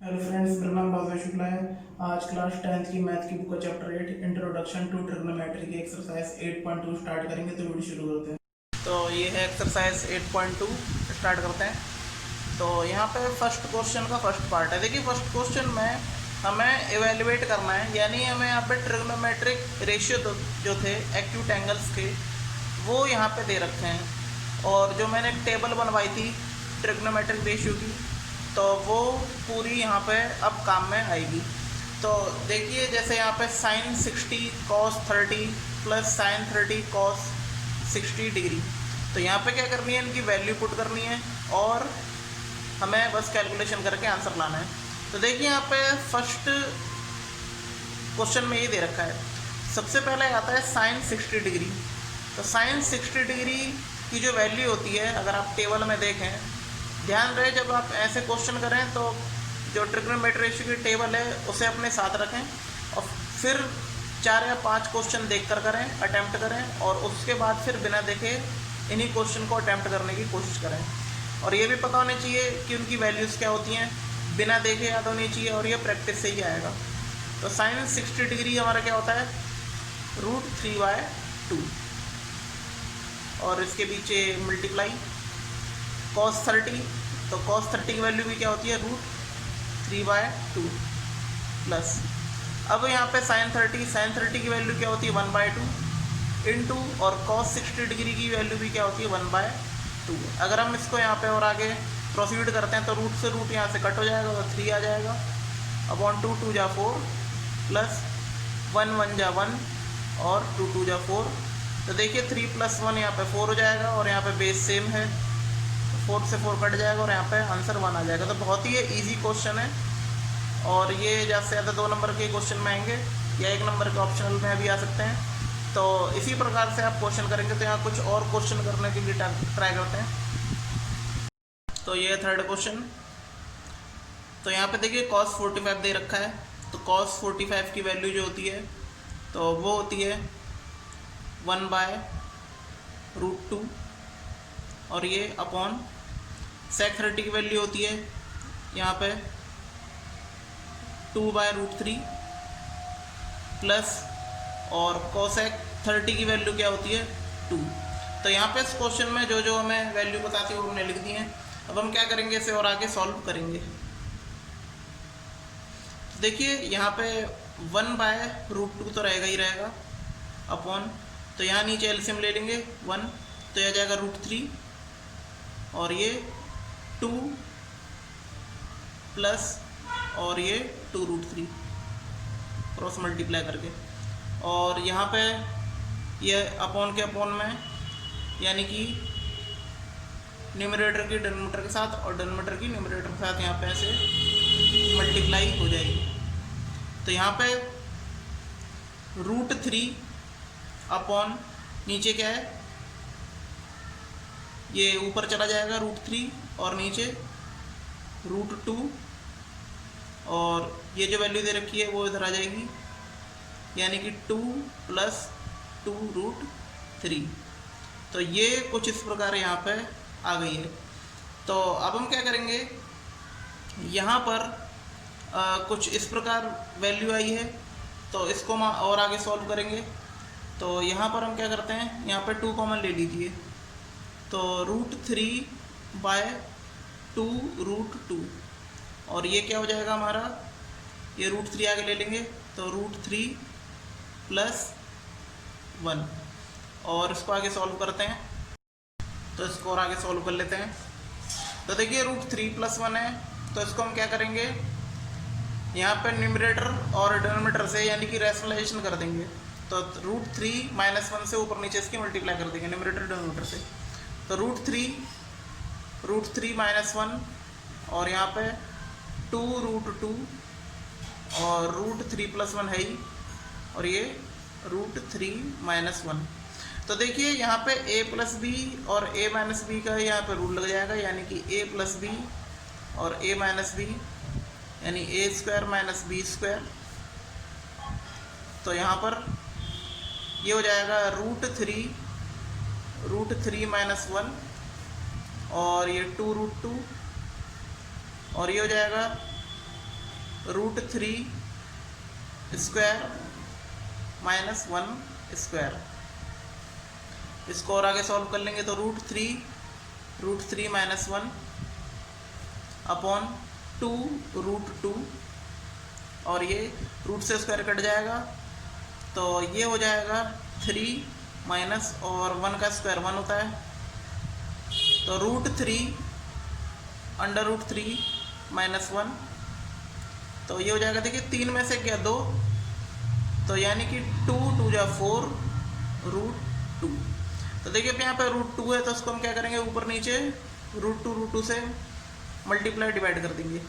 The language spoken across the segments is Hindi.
हेलो फ्रेंड्स, मेरा नाम भावेश शुक्ला है। आज क्लास 10th की मैथ की बुक का चैप्टर 8 इंट्रोडक्शन टू ट्रिग्नोमेट्री की एक्सरसाइज 8.2 स्टार्ट करेंगे। तो वीडियो शुरू करते हैं। तो ये है एक्सरसाइज 8.2, स्टार्ट करते हैं। तो यहाँ पे फर्स्ट क्वेश्चन का फर्स्ट पार्ट है। देखिए, फर्स्ट क्वेश्चन में हमें एवेल्युएट करना है, यानी हमें यहाँ पे ट्रिग्नोमेट्रिक रेशियो जो थे एक्यूट एंगल्स के, वो यहाँ पे दे रखे हैं। और जो मैंने एक टेबल बनवाई थी ट्रिग्नोमेट्रिक रेशियो की, तो वो पूरी यहाँ पे अब काम में आएगी। तो देखिए, जैसे यहाँ पे sine 60 cos 30 plus sine 30 cos 60 degree. तो यहाँ पे क्या करनी है, इनकी वैल्यू पुट करनी है और हमें बस कैलकुलेशन करके आंसर लाना है। तो देखिए, यहाँ पे फर्स्ट क्वेश्चन में ये दे रखा है। सबसे पहले आता है साइन 60 डिग्री। तो साइन 60 डिग्री की जो वैल्यू होती है, अगर आप टेबल में देखें, ध्यान रहे जब आप ऐसे क्वेश्चन करें तो जो ट्रिग्नोमेट्री रेशियो की टेबल है उसे अपने साथ रखें और फिर 4 या 5 क्वेश्चन देख कर करें, अटैम्प्ट करें, और उसके बाद फिर बिना देखे इन्हीं क्वेश्चन को अटैम्प्ट करने की कोशिश करें। और ये भी पता होना चाहिए कि उनकी वैल्यूज़ क्या होती हैं, बिना देखे याद होनी चाहिए, और ये प्रैक्टिस से ही आएगा। तो साइन 60 डिग्री हमारा क्या होता है, √3/2, और इसके पीछे मल्टीप्लाई cos 30। तो cos 30 की वैल्यू भी क्या होती है, √3/2 प्लस, अब यहाँ पे साइन 30 की वैल्यू क्या होती है, 1/2 इंटू, और cos 60 डिग्री की वैल्यू भी क्या होती है, 1/2। अगर हम इसको यहाँ पे और आगे प्रोसीड करते हैं तो रूट से रूट यहाँ से कट हो जाएगा और 3 आ जाएगा, अपॉन 2 2 जा 4 प्लस 1 1 जा 1 और 2 2 जा 4। तो देखिए 3 + 1 यहाँ पे 4 हो जाएगा, और यहाँ पे बेस सेम है, 4 से 4 कट जाएगा और यहाँ पे आंसर 1 आ जाएगा। तो बहुत ही इजी क्वेश्चन है, और ये ज़्यादा से ज़्यादा 2 नंबर के क्वेश्चन में आएंगे या 1 नंबर के ऑप्शनल में भी आ सकते हैं। तो इसी प्रकार से आप क्वेश्चन करेंगे। तो यहाँ कुछ और क्वेश्चन करने के लिए ट्राई करते हैं। तो ये है थर्ड क्वेश्चन। तो यहाँ पे देखिए cos 45 दे रखा है। तो cos 45 की वैल्यू जो होती है तो वो होती है 1/√2, और ये अपॉन sec 30 की वैल्यू होती है यहाँ पे 2/√3 प्लस, और cosec 30 की वैल्यू क्या होती है, 2। तो यहाँ पे इस क्वेश्चन में जो जो हमें वैल्यू बताती है वो हमने लिख दी है। अब हम क्या करेंगे, इसे और आगे सॉल्व करेंगे। देखिए यहाँ पे 1/√2 तो रहेगा ही रहेगा, अपॉन, तो यहाँ नीचे एलसीएम ले लेंगे 1, तो यह जाएगा √3, और ये 2 प्लस, और ये 2√3 क्रॉस मल्टीप्लाई करके, और यहाँ पे ये अपॉन के अपॉन में, यानी कि न्यूमरेटर की डिनोमिनेटर के साथ और डिनोमिनेटर की न्यूमरेटर के साथ यहाँ पे ऐसे मल्टीप्लाई हो जाएगी। तो यहाँ पे √3 अपॉन नीचे क्या है, ये ऊपर चला जाएगा √3, और नीचे √2, और ये जो वैल्यू दे रखी है वो इधर आ जाएगी, यानी कि 2 + 2√3। तो ये कुछ इस प्रकार यहाँ पे आ गई है। तो अब हम क्या करेंगे, यहाँ पर कुछ इस प्रकार वैल्यू आई है, तो इसको हम और आगे सॉल्व करेंगे। तो यहाँ पर हम क्या करते हैं, यहाँ पे 2 कॉमन ले लीजिए, तो √3/2√2, और ये क्या हो जाएगा हमारा, ये √3 आगे ले लेंगे, तो √3 + 1, और इसको आगे सॉल्व करते हैं। तो इसको और आगे सॉल्व कर लेते हैं। तो देखिए √3 + 1 है, तो इसको हम क्या करेंगे, यहाँ पे न्यूमरेटर और डिनोमिनेटर से, यानी कि रैशनलाइजेशन कर देंगे। तो √3 - 1 से ऊपर नीचे इसकी मल्टीप्लाई कर देंगे न्यूमरेटर डिनोमिनेटर से। तो √3 - 1, और यहाँ पे 2√2, और √3 + 1 है ही, और ये √3 - 1। तो देखिए यहाँ पे a + b और a - b का यहाँ पे रूल लग जाएगा, यानी कि a + b और a - b, यानी a² - b²। तो यहाँ पर ये हो जाएगा √3 - 1, और ये 2√2, और ये हो जाएगा √3² माइनस 1 स्क्वायर। इसको और आगे सॉल्व कर लेंगे तो √3 माइनस 1 अपॉन 2√2, और ये रूट से स्क्वायर कट जाएगा तो ये हो जाएगा 3 माइनस और 1 का स्क्वायर 1 होता है, तो √3 माइनस 1, तो ये हो जाएगा। देखिए 3 में से क्या 2, तो यानी कि 2 जा 4 √2। तो देखिए अब यहाँ पे √2 है तो उसको हम क्या करेंगे, ऊपर नीचे √2 से मल्टीप्लाई डिवाइड कर देंगे,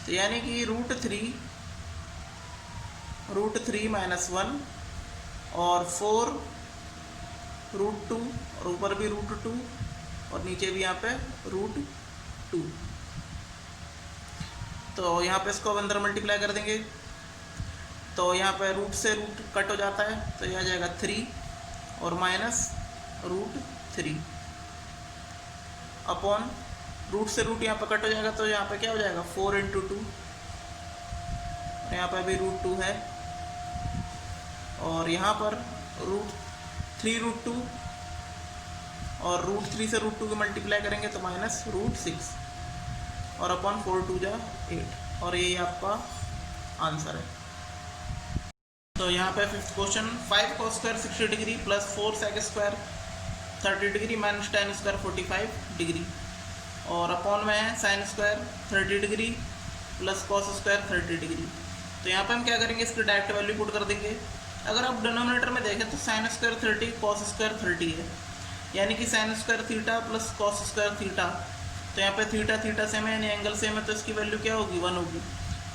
तो यानी कि √3 माइनस 1 और 4 √2, और ऊपर भी √2 और नीचे भी यहाँ पे √2। तो यहाँ पे इसको अंदर मल्टीप्लाई कर देंगे, तो यहाँ पे रूट से रूट कट हो जाता है, तो यह आ जाएगा 3 और माइनस √3 अपॉन रूट से रूट यहाँ पे कट हो जाएगा, तो यहाँ पे क्या हो जाएगा 4 × 2, यहाँ पे भी √2 है, और यहाँ पर √3 और √3 से √2 की मल्टीप्लाई करेंगे तो माइनस √6 और अपॉन 4 × 2 = 8, और यही आपका आंसर है। तो यहाँ पे fifth question, 5 cos square 60 degree plus 4 sec square 30 degree minus tan square 45 degree, और अपॉन में है sin square 30 degree plus cos square 30 degree. तो यहाँ पे हम क्या करेंगे, इसकी डायरेक्ट वैल्यू पुट कर देंगे। अगर आप डिनोमिनेटर में देखें तो sin स्क्वायर 30 cos स्क्वायर 30 है, यानी कि sin square theta plus cos square theta, तो यहाँ पे थीटा सेम है यानी एंगल सेम है, तो इसकी वैल्यू क्या होगी 1 होगी।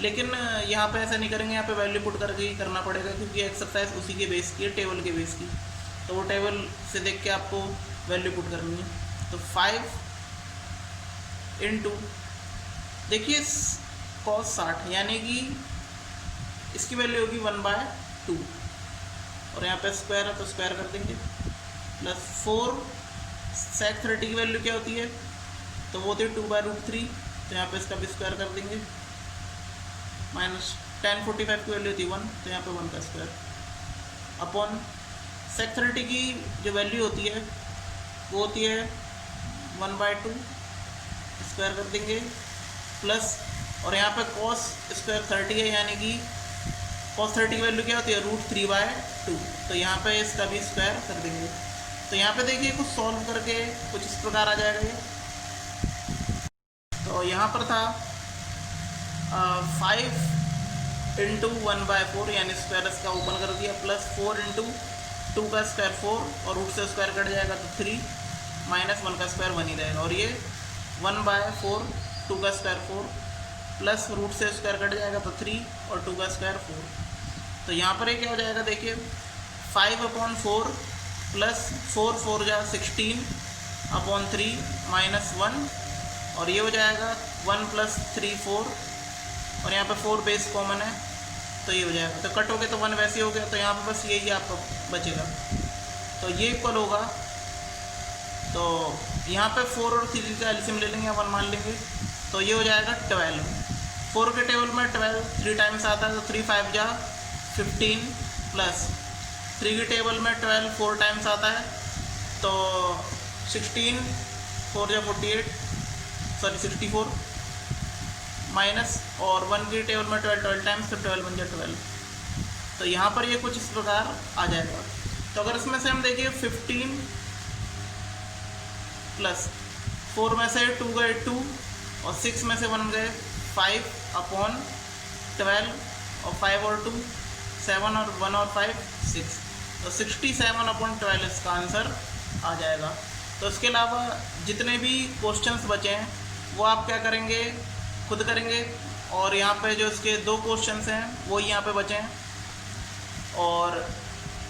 लेकिन यहाँ पे ऐसा नहीं करेंगे, यहाँ पे वैल्यू पुट करके ही करना पड़ेगा, क्योंकि एक्सरसाइज उसी के बेस की है, टेबल के बेस की, तो वो टेबल से देख के आपको वैल्यू पुट करनी है। तो 5 × देखिए cos 60 यानी कि इसकी वैल्यू होगी 1/2, और यहाँ पे स्क्वायर है तो स्क्वायर कर देंगे, प्लस 4 sec 30 की वैल्यू क्या होती है, तो वो होती है 2/√3, तो यहाँ पे इसका भी स्क्वायर कर देंगे, माइनस tan 45 की वैल्यू होती है 1, तो यहाँ पे 1 का स्क्वायर अपॉन sec 30 की जो वैल्यू होती है वो होती है 1/2, स्क्वायर कर देंगे, प्लस और यहाँ पे cos स्क्वायर 30 है, यानी कि cos 30 की वैल्यू क्या होती है √3/2, तो यहाँ पे इसका भी स्क्वायर कर देंगे। तो यहाँ पे देखिए कुछ सॉल्व करके कुछ इस प्रकार आ जाएगा ये। तो यहाँ पर था 5 × 1/4 यानी स्क्वायर इसका ओपन कर दिया, प्लस 4 × 2 का स्क्वायर 4 और रूट से स्क्वायर कट जाएगा तो 3 माइनस 1 का स्क्वायर 1 ही रहेगा, और ये 1/4 2 का स्क्वायर 4 प्लस रूट से स्क्वायर कट जाएगा तो 3 और 2 का स्क्वायर 4। तो यहाँ पर ये क्या हो जाएगा, देखिए 5/4 प्लस 4 × 16 अपॉन 3 माइनस 1, और ये हो जाएगा 1 + 3 4, और यहाँ पे 4 बेस कॉमन है तो ये हो जाएगा, तो कट हो गए तो 1 वैसे हो गया, तो यहाँ पे बस यही आपका बचेगा, तो ये इक्वल होगा। तो यहाँ पे 4 और 3 का एलसीएम ले लेंगे, 1 मान लेंगे, तो ये हो जाएगा 12। 4 के टेबल में 12 3 टाइम्स आता है, तो 3 5 × 15 प्लस 3 के टेबल में 12 4 टाइम्स आता है, तो 16 4 × 48 64 माइनस, और 1 के टेबल में 12 टाइम्स, तो 12 × 12। तो यहाँ पर ये कुछ इस प्रकार आ जाएगा। तो अगर इसमें से हम देखिए 15 प्लस 4 में से 2 गए 2 और 6 में से 1 गए 5 अपॉन 12 और 5 और 2 7 और 1 और 5 6, तो 67/12 इसका आंसर आ जाएगा। तो इसके अलावा जितने भी क्वेश्चंस बचे हैं वो आप क्या करेंगे, खुद करेंगे, और यहाँ पे जो इसके 2 क्वेश्चंस हैं वो यहाँ पे बचे हैं, और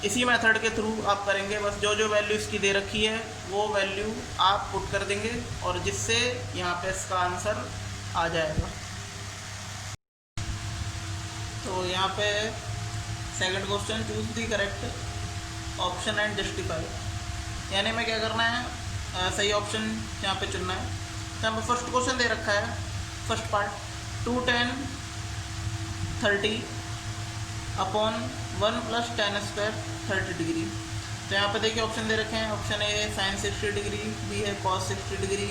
इसी मेथड के थ्रू आप करेंगे। बस जो जो वैल्यू इसकी दे रखी है वो वैल्यू आप पुट कर देंगे, और जिससे यहाँ पे इसका आंसर आ जाएगा। तो यहाँ पे second question, choose the correct option and justify, यानी में क्या करना है, सही ऑप्शन यहाँ पे चुनना है। तो यहाँ पे फर्स्ट क्वेश्चन दे रखा है, first part 2 tan 30 upon 1 plus ten square 30 degree. तो यहाँ पे देखिए ऑप्शन दे रखे हैं, ऑप्शन ए है साइन 60 डिग्री, बी है कॉस 60 डिग्री,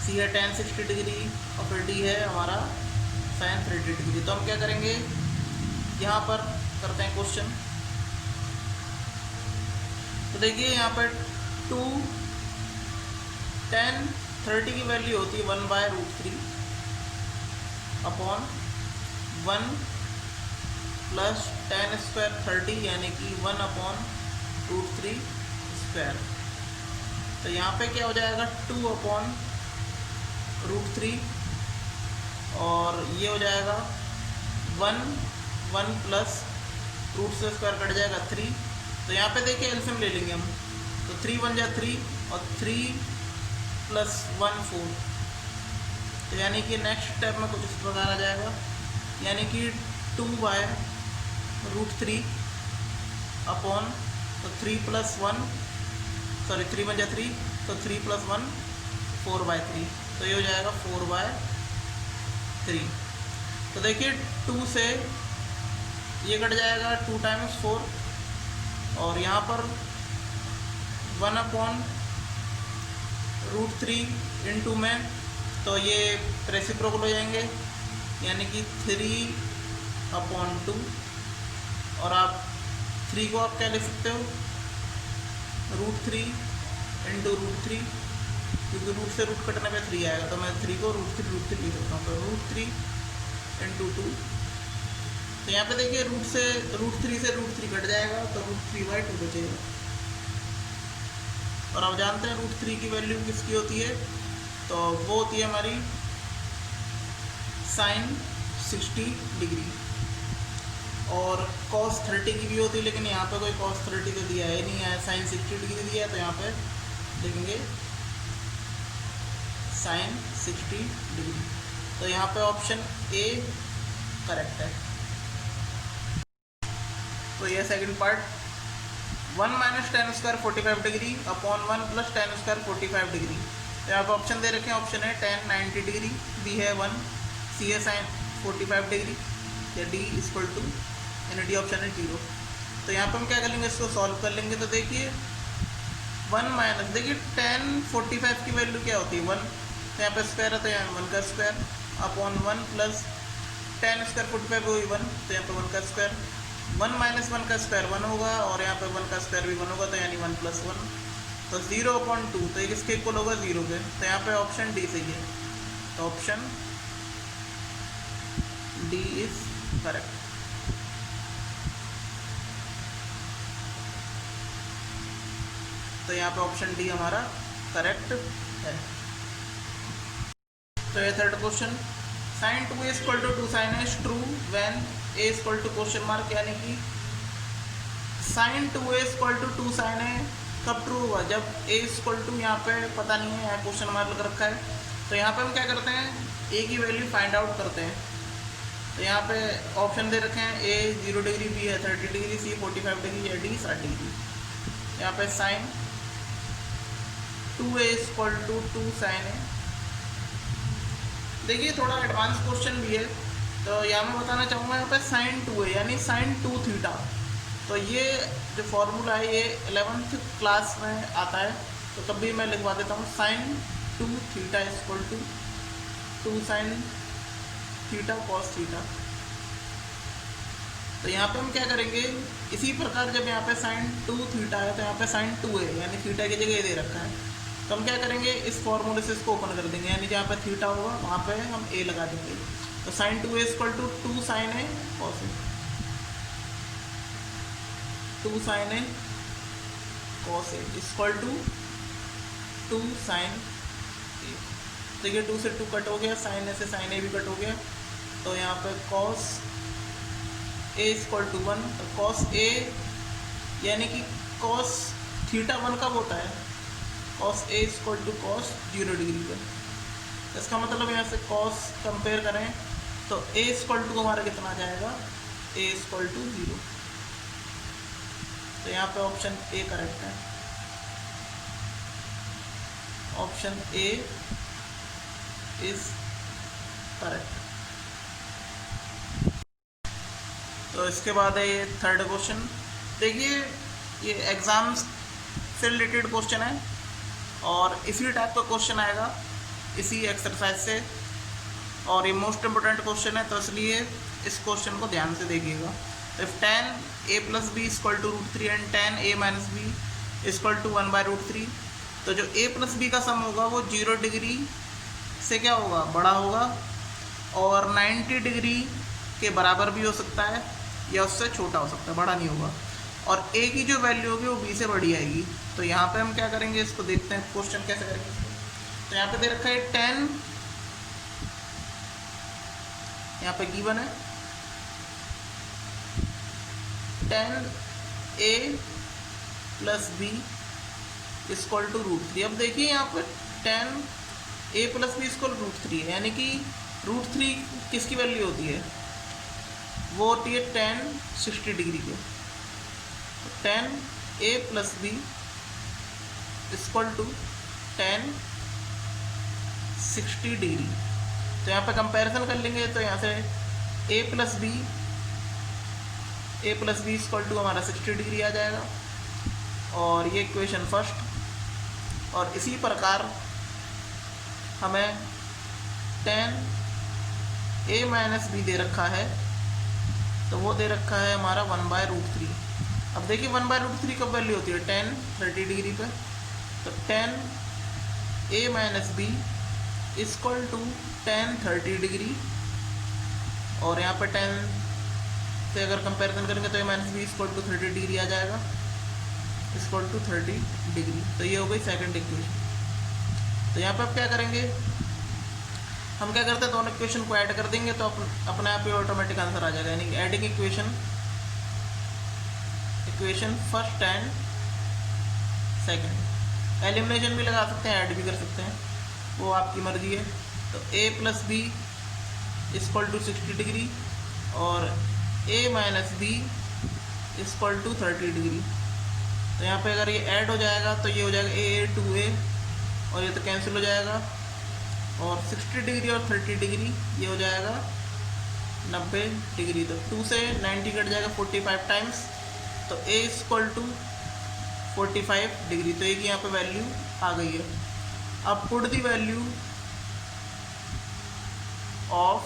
सी है टेन 60 डिग्री और फिर डी है हमारा साइन 30 डिग्री। तो हम क्या करेंगे, यहाँ पर करते हैं क्वेश्चन। तो देखिए यहाँ पर 2 10 30 की वैल्यू होती है 1/√3 अपॉन 1 प्लस टेन स्क्वायर 30 यानी कि 1/√3 स्क्वायर। तो यहाँ पे क्या हो जाएगा 2/√3 और ये हो जाएगा 1 प्लस रूट से स्क्वायर कट जाएगा 3। तो यहाँ पे देखिए एलसीएम ले लेंगे हम, तो 3 1 जा 3 और 3 + 1 4। तो यानी कि नेक्स्ट स्टेप में कुछ इस प्रकार आ जाएगा, यानी कि 2/√3 अपॉन तो 3 + 1 सॉरी 3 1 जा 3 तो 3 + 1 4/3। तो ये हो जाएगा 4/3। तो देखिए 2 से ये कट जाएगा 2 × 4 और यहाँ पर 1/√3 इंटू में तो ये रेसिप्रोकल हो जाएंगे, यानी कि 3/2 और आप 3 को आप क्या लिख सकते हो √3 इंटू √3, क्योंकि रूट से रूट कटने पे 3 आएगा तो मैं 3 को √3 लिख सकता हूँ। तो √3 इंटू 2। तो यहाँ पे देखिए √3 से √3 कट जाएगा तो √3/2 बचेगा। और आप जानते हैं √3 की वैल्यू किसकी होती है, तो वो होती है हमारी साइन 60 डिग्री और cos 30 की भी होती है, लेकिन यहाँ पे कोई cos 30 तो दिया है नहीं है, साइन 60 डिग्री दिया है। तो यहाँ पे लिखेंगे साइन 60 डिग्री। तो यहाँ पे ऑप्शन ए करेक्ट है। तो ये second part 1 - tan² 45 degree upon 1 + tan² 45 degree. तो यहाँ पर ऑप्शन दे रखे हैं, ऑप्शन है tan 90 डिग्री, बी है 1, सी है साइन 45 डिग्री या डी = यानी डी ऑप्शन है 0। तो यहाँ पर हम क्या कर लेंगे, इसको सॉल्व कर लेंगे। तो देखिए 1 - देखिए tan 45 की वैल्यू क्या होती है 1, तो यहाँ पर स्क्वायर है तो यहाँ 1 का स्क्वायर अपॉन 1 + tan² 45 वही 1, तो यहाँ पर 1 का स्क्वायर, 1 - 1 का स्क्वायर 1 होगा और यहाँ पे 1 का स्क्वायर भी 1 होगा, तो यानी 1 + 1 तो 0/2। तो ये किसके इक्वल होगा 0 के। तो यहाँ पे ऑप्शन डी सही है, तो ऑप्शन डी इज करेक्ट। तो यहाँ पे ऑप्शन डी हमारा करेक्ट है। तो ये third question, sin 2a = 2 sin a is true when a = ? यानी कि sin 2a = 2 sin a कब ट्रू होगा, जब a = यहाँ पे पता नहीं है, यहाँ क्वेश्चन मार्क लग रखा है। तो यहाँ पे हम क्या करते हैं, a की वैल्यू फाइंड आउट करते हैं। तो यहाँ पे ऑप्शन दे रखे हैं, a 0 डिग्री, b है 30 डिग्री, c 45 डिग्री या d 60 डिग्री। यहाँ पे sin 2a = 2 sin a। देखिए थोड़ा एडवांस क्वेश्चन भी है, तो यहाँ मैं बताना चाहूँगा यहाँ पे sin 2a यानी sin 2θ। तो ये जो फॉर्मूला है ये 11th क्लास में आता है, तो तब भी मैं लिखवा देता हूँ sin 2θ = 2 sin θ cos θ। तो यहाँ पे हम क्या करेंगे, इसी प्रकार जब यहाँ पे sin 2θ है तो यहाँ पे sin 2a यानी थीटा की जगह दे रखा है, तो हम क्या करेंगे, इस फॉर्मूले से इसको ओपन कर देंगे, यानी जहाँ पे थीटा होगा वहाँ पे हम a लगा देंगे। तो sin 2a = 2 sin a cos a, 2 sin a cos a = 2 sin a। देखिए 2 से 2 कट हो गया, sin a से sin a भी कट हो गया, तो यहाँ पे cos a = 1। तो cos a यानी कि cos θ 1 कब होता है, cos a = cos 0 डिग्री पे। इसका मतलब यहाँ से cos कंपेयर करें तो a = हमारा कितना आ जाएगा, a = 0। तो यहाँ पे ऑप्शन ए करेक्ट है, ऑप्शन ए इज करेक्ट। तो इसके बाद है ये थर्ड क्वेश्चन। देखिए ये एग्ज़ाम से रिलेटेड क्वेश्चन है और इसी टाइप का क्वेश्चन आएगा इसी एक्सरसाइज से, और ये मोस्ट इम्पोर्टेंट क्वेश्चन है, तो इसलिए इस क्वेश्चन को ध्यान से देखिएगा। If tan a plus b equal to √3 and tan a minus B equal to 1/√3, तो जो a प्लस बी का सम होगा वो 0 डिग्री से क्या होगा, बड़ा होगा, और 90 डिग्री के बराबर भी हो सकता है या उससे छोटा हो सकता है, बड़ा नहीं होगा, और a की जो वैल्यू होगी वो b से बड़ी आएगी। तो यहाँ पे हम क्या करेंगे, इसको देखते हैं क्वेश्चन कैसे करेंगे इसको। तो यहाँ पे दे रखा है 10, यहाँ पे गिवन है 10a plus b equal to √3। अब देखिए यहाँ पर 10a प्लस बी इक्वल √3 है, यानी कि √3 किसकी वैल्यू होती है, वो होती है tan 60 डिग्री के। तो 10a plus b equal to tan 60 degree. तो यहाँ पे कंपैरिजन कर लेंगे, तो यहाँ से a plus b equal to हमारा 60 डिग्री आ जाएगा, और ये इक्वेशन फर्स्ट। और इसी प्रकार हमें tan a माइनस बी दे रखा है, तो वो दे रखा है हमारा 1/√3। अब देखिए 1/√3 कब वैल्यू होती है, tan 30 डिग्री पे। तो tan a minus B equal to tan 30 degree, और यहाँ पे tan से अगर कंपैरिजन करेंगे तो a minus B equal to 30 degree आ जाएगा, इक्वल टू 30 डिग्री। तो ये हो गई सेकंड इक्वेशन। तो यहाँ पे आप क्या करेंगे, हम क्या करते हैं, दोनों इक्वेशन को ऐड कर देंगे तो अपने आप ही ऑटोमेटिक आंसर आ जाएगा, यानी कि adding equation first and second. Elimination भी लगा सकते हैं, ऐड भी कर सकते हैं, वो आपकी मर्जी है। तो a plus b equal to 60 degree और a minus B equal to 30 degree. तो यहाँ पे अगर ये ऐड हो जाएगा तो ये हो जाएगा a 2a, और ये तो कैंसिल हो जाएगा, और 60 डिग्री और 30 डिग्री ये हो जाएगा 90 डिग्री। तो 2 से 90 कट जाएगा 45 टाइम्स, तो a इक्वल टू 45 डिग्री। तो एक यहाँ पे वैल्यू आ गई है। अब put the value of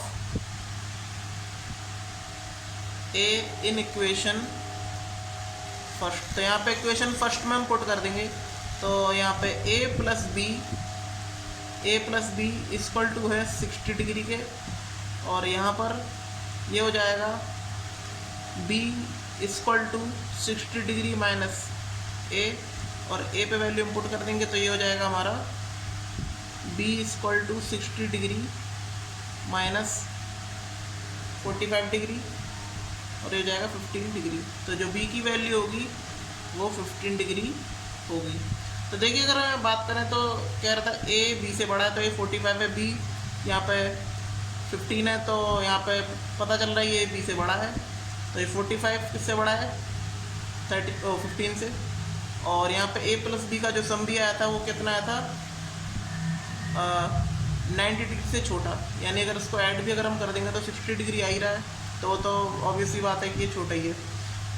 a in equation first. तो यहाँ पे इक्वेशन फर्स्ट में हम पुट कर देंगे, तो यहाँ पे a plus b equal to है 60 डिग्री के, और यहाँ पर ये हो जाएगा b equal to 60 degree minus a, और a पे वैल्यू हम पुट कर देंगे, तो ये हो जाएगा हमारा b equal to 60 degree minus 45 degree, और ये हो जाएगा 15 डिग्री। तो जो b की वैल्यू होगी वो 15 डिग्री होगी। तो देखिए अगर बात करें तो कह रहा था a b से बड़ा है, तो ये 45 है, b यहाँ पे 15 है, तो यहाँ पे पता चल रहा है ये b से बड़ा है। तो ये 45 किससे बड़ा है, 15 से। और यहाँ पे a प्लस बी का जो सम भी आया था वो कितना आया था, 90 डिग्री से छोटा, यानी अगर इसको ऐड भी अगर हम कर देंगे तो 60 डिग्री आ ही रहा है, तो ऑब्वियसली बात है कि ये छोटा ही है।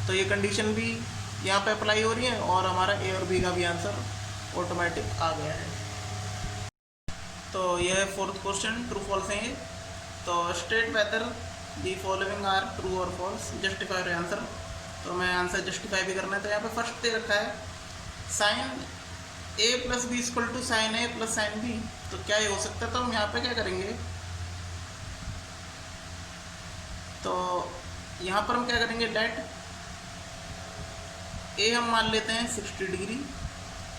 तो ये कंडीशन भी यहाँ पे अप्लाई हो रही है, और हमारा ए और बी का भी आंसर ऑटोमेटिक आ गया है। तो यह है फोर्थ क्वेश्चन, ट्रू फॉल्स है ये। तो state whether the following are true और फॉल्स, जस्टिफाई योर आंसर। तो मैं आंसर जस्टिफाई भी करना है। तो यहाँ पे फर्स्ट दे रखा है sine a plus b equal to sine a plus sine b. तो क्या ये हो सकता है, तो हम यहाँ पे क्या करेंगे, तो यहाँ पर हम क्या करेंगे, लेट a हम मान लेते हैं 60 डिग्री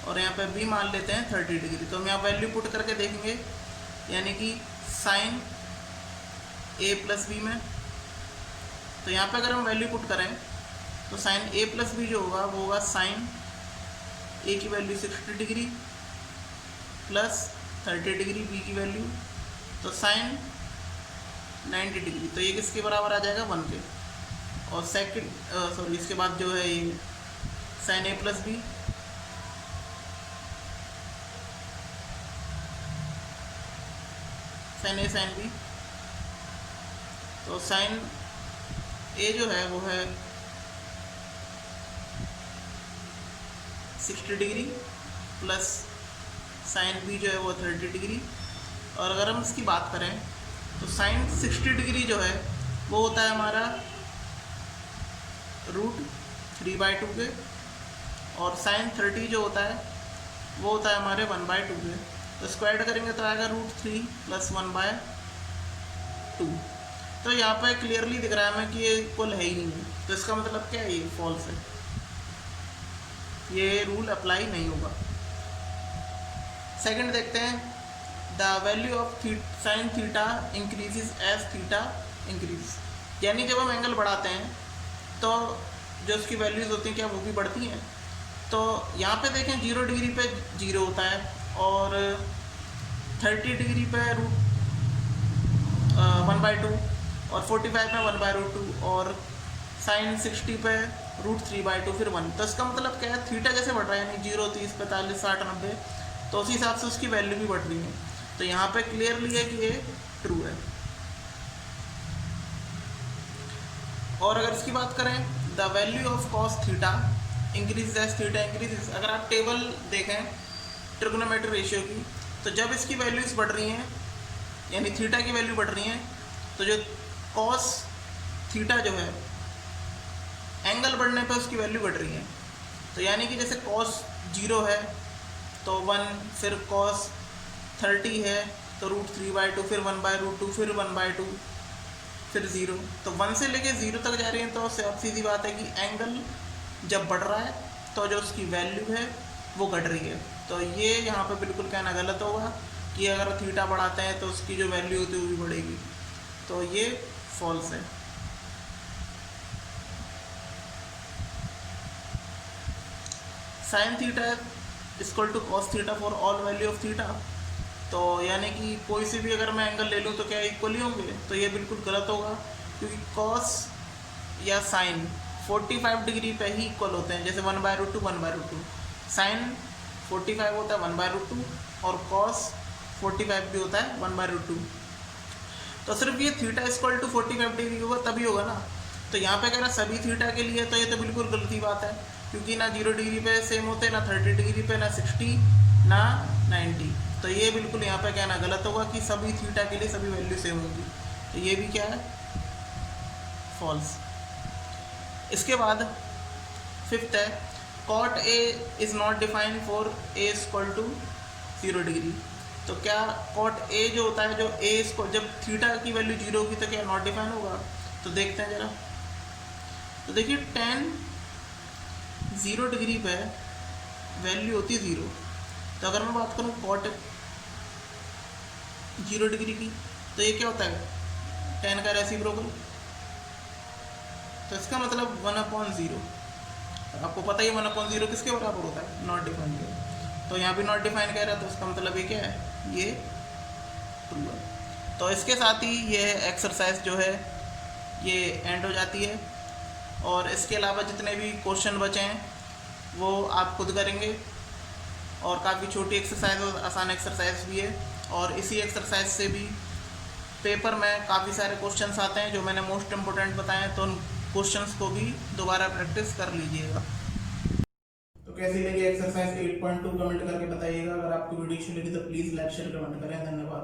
और यहाँ पे b मान लेते हैं 30 डिग्री। तो हम यहाँ वैल्यू पुट करके देखेंगे, यानी कि साइन a प्लस बी में। तो यहाँ पे अगर हम वैल्यू पुट करें तो साइन a प्लस बी जो होगा वो होगा साइन a की value 60 degree plus 30 degree b की वैल्यू, तो साइन 90 डिग्री। तो ये किसके बराबर आ जाएगा, 1 के। और सेकंड सॉरी इसके बाद जो है ये sine a plus b, sine a sine b, तो साइन ए जो है वो है 60 डिग्री प्लस साइन बी जो है वो 30 डिग्री। और अगर हम इसकी बात करें तो साइन 60 डिग्री जो है वो होता है हमारा √3/2 के, और साइन 30 जो होता है वो होता है हमारे 1/2 के। तो स्क्वायर करेंगे तो आएगा √3 + 1/2। तो यहाँ पे क्लियरली दिख रहा है हमें कि ये इक्वल है ही नहीं है, तो इसका मतलब क्या है, ये फॉल्स है, ये रूल अप्लाई नहीं होगा। सेकंड देखते हैं, the value of sine theta increases as theta increase, यानी जब हम एंगल बढ़ाते हैं तो जो उसकी वैल्यूज़ होती हैं क्या वो भी बढ़ती हैं। तो यहाँ पे देखें 0 डिग्री पे 0 होता है, और 30 डिग्री पे √1/2, और 45 में 1/√2, और साइन 60 पे √3/2 फिर 1। तो इसका मतलब क्या है, थीटा जैसे बढ़ रहा है यानी 0, 30, 45, 60, 90, तो उसी हिसाब से उसकी वैल्यू भी बढ़ रही है। तो यहाँ पे क्लियरली है कि ये ट्रू है। और अगर इसकी बात करें, the value of cos theta increase as theta increase, अगर आप टेबल देखें ट्रिग्नोमेट्री रेशियो की, तो जब इसकी वैल्यूज़ बढ़ रही हैं यानी थीटा की वैल्यू बढ़ रही है, तो जो कॉस थीटा जो है एंगल बढ़ने पर उसकी वैल्यू बढ़ रही है। तो यानी कि जैसे कॉस 0 है तो 1, फिर कॉस 30 है तो √3/2, फिर 1/√2, फिर 1/2, फिर 0। तो 1 से लेके 0 तक जा रही है, तो सीधी बात है कि एंगल जब बढ़ रहा है तो जो उसकी वैल्यू है वो घट रही है। तो ये यहाँ पे बिल्कुल कहना गलत होगा कि अगर थीटा बढ़ाते हैं तो उसकी जो वैल्यू होती है वो भी बढ़ेगी, तो ये फॉल्स है। Sine theta equal to cos theta for all value of theta, तो यानी कि कोई से भी अगर मैं एंगल ले लूँ तो क्या इक्वल ही होंगे, तो ये बिल्कुल गलत होगा, क्योंकि कॉस या साइन 45 डिग्री पे ही इक्वल होते हैं। जैसे 1/√2 1/√2, साइन 45 होता है 1/√2, और कॉस 45 भी होता है 1/√2। तो सिर्फ ये थीटा इक्वल टू 45 डिग्री होगा तभी होगा ना। तो यहाँ पे कह रहा सभी थीटा के लिए, तो ये तो बिल्कुल गलती बात है, क्योंकि ना 0 डिग्री पे सेम होते, ना 30 डिग्री पे, ना 60, ना 90। तो ये बिल्कुल यहाँ पे कहना गलत होगा कि सभी थीटा के लिए सभी वैल्यू सेम होगी, तो ये भी क्या है, फॉल्स। इसके बाद फिफ्थ है, cot a is not defined for a equal to 0 degree. तो क्या कॉट ए जो होता है, जो ए इसको जब थीटा की वैल्यू 0 होगी तो क्या नॉट डिफाइन होगा। तो देखते हैं ज़रा, तो देखिए tan 0 डिग्री पे वैल्यू होती है 0। तो अगर मैं बात करूँ कॉट 0 डिग्री की, तो ये क्या होता है, tan का रेसिप्रोकल, तो इसका मतलब 1/0। आपको पता ही 1/0 किसके बराबर होता है, नॉट डिफाइन के। तो यहाँ भी नॉट डिफाइन कह रहा है, तो इसका मतलब ये क्या है, ये ट्रू है। तो इसके साथ ही ये एक्सरसाइज जो है ये एंड हो जाती है, और इसके अलावा जितने भी क्वेश्चन बचे हैं वो आप खुद करेंगे, और काफ़ी छोटी एक्सरसाइज और आसान एक्सरसाइज भी है। और इसी एक्सरसाइज से भी पेपर में काफ़ी सारे क्वेश्चंस आते हैं जो मैंने मोस्ट इम्पोर्टेंट बताए हैं, तो उन क्वेश्चंस को भी दोबारा प्रैक्टिस कर लीजिएगा। तो कैसी लगी एक्सरसाइज 8.2 कमेंट करके बताइएगा। अगर आपको वीडियो अच्छी लगी तो प्लीज़ लाइक शेयर कमेंट करें। धन्यवाद।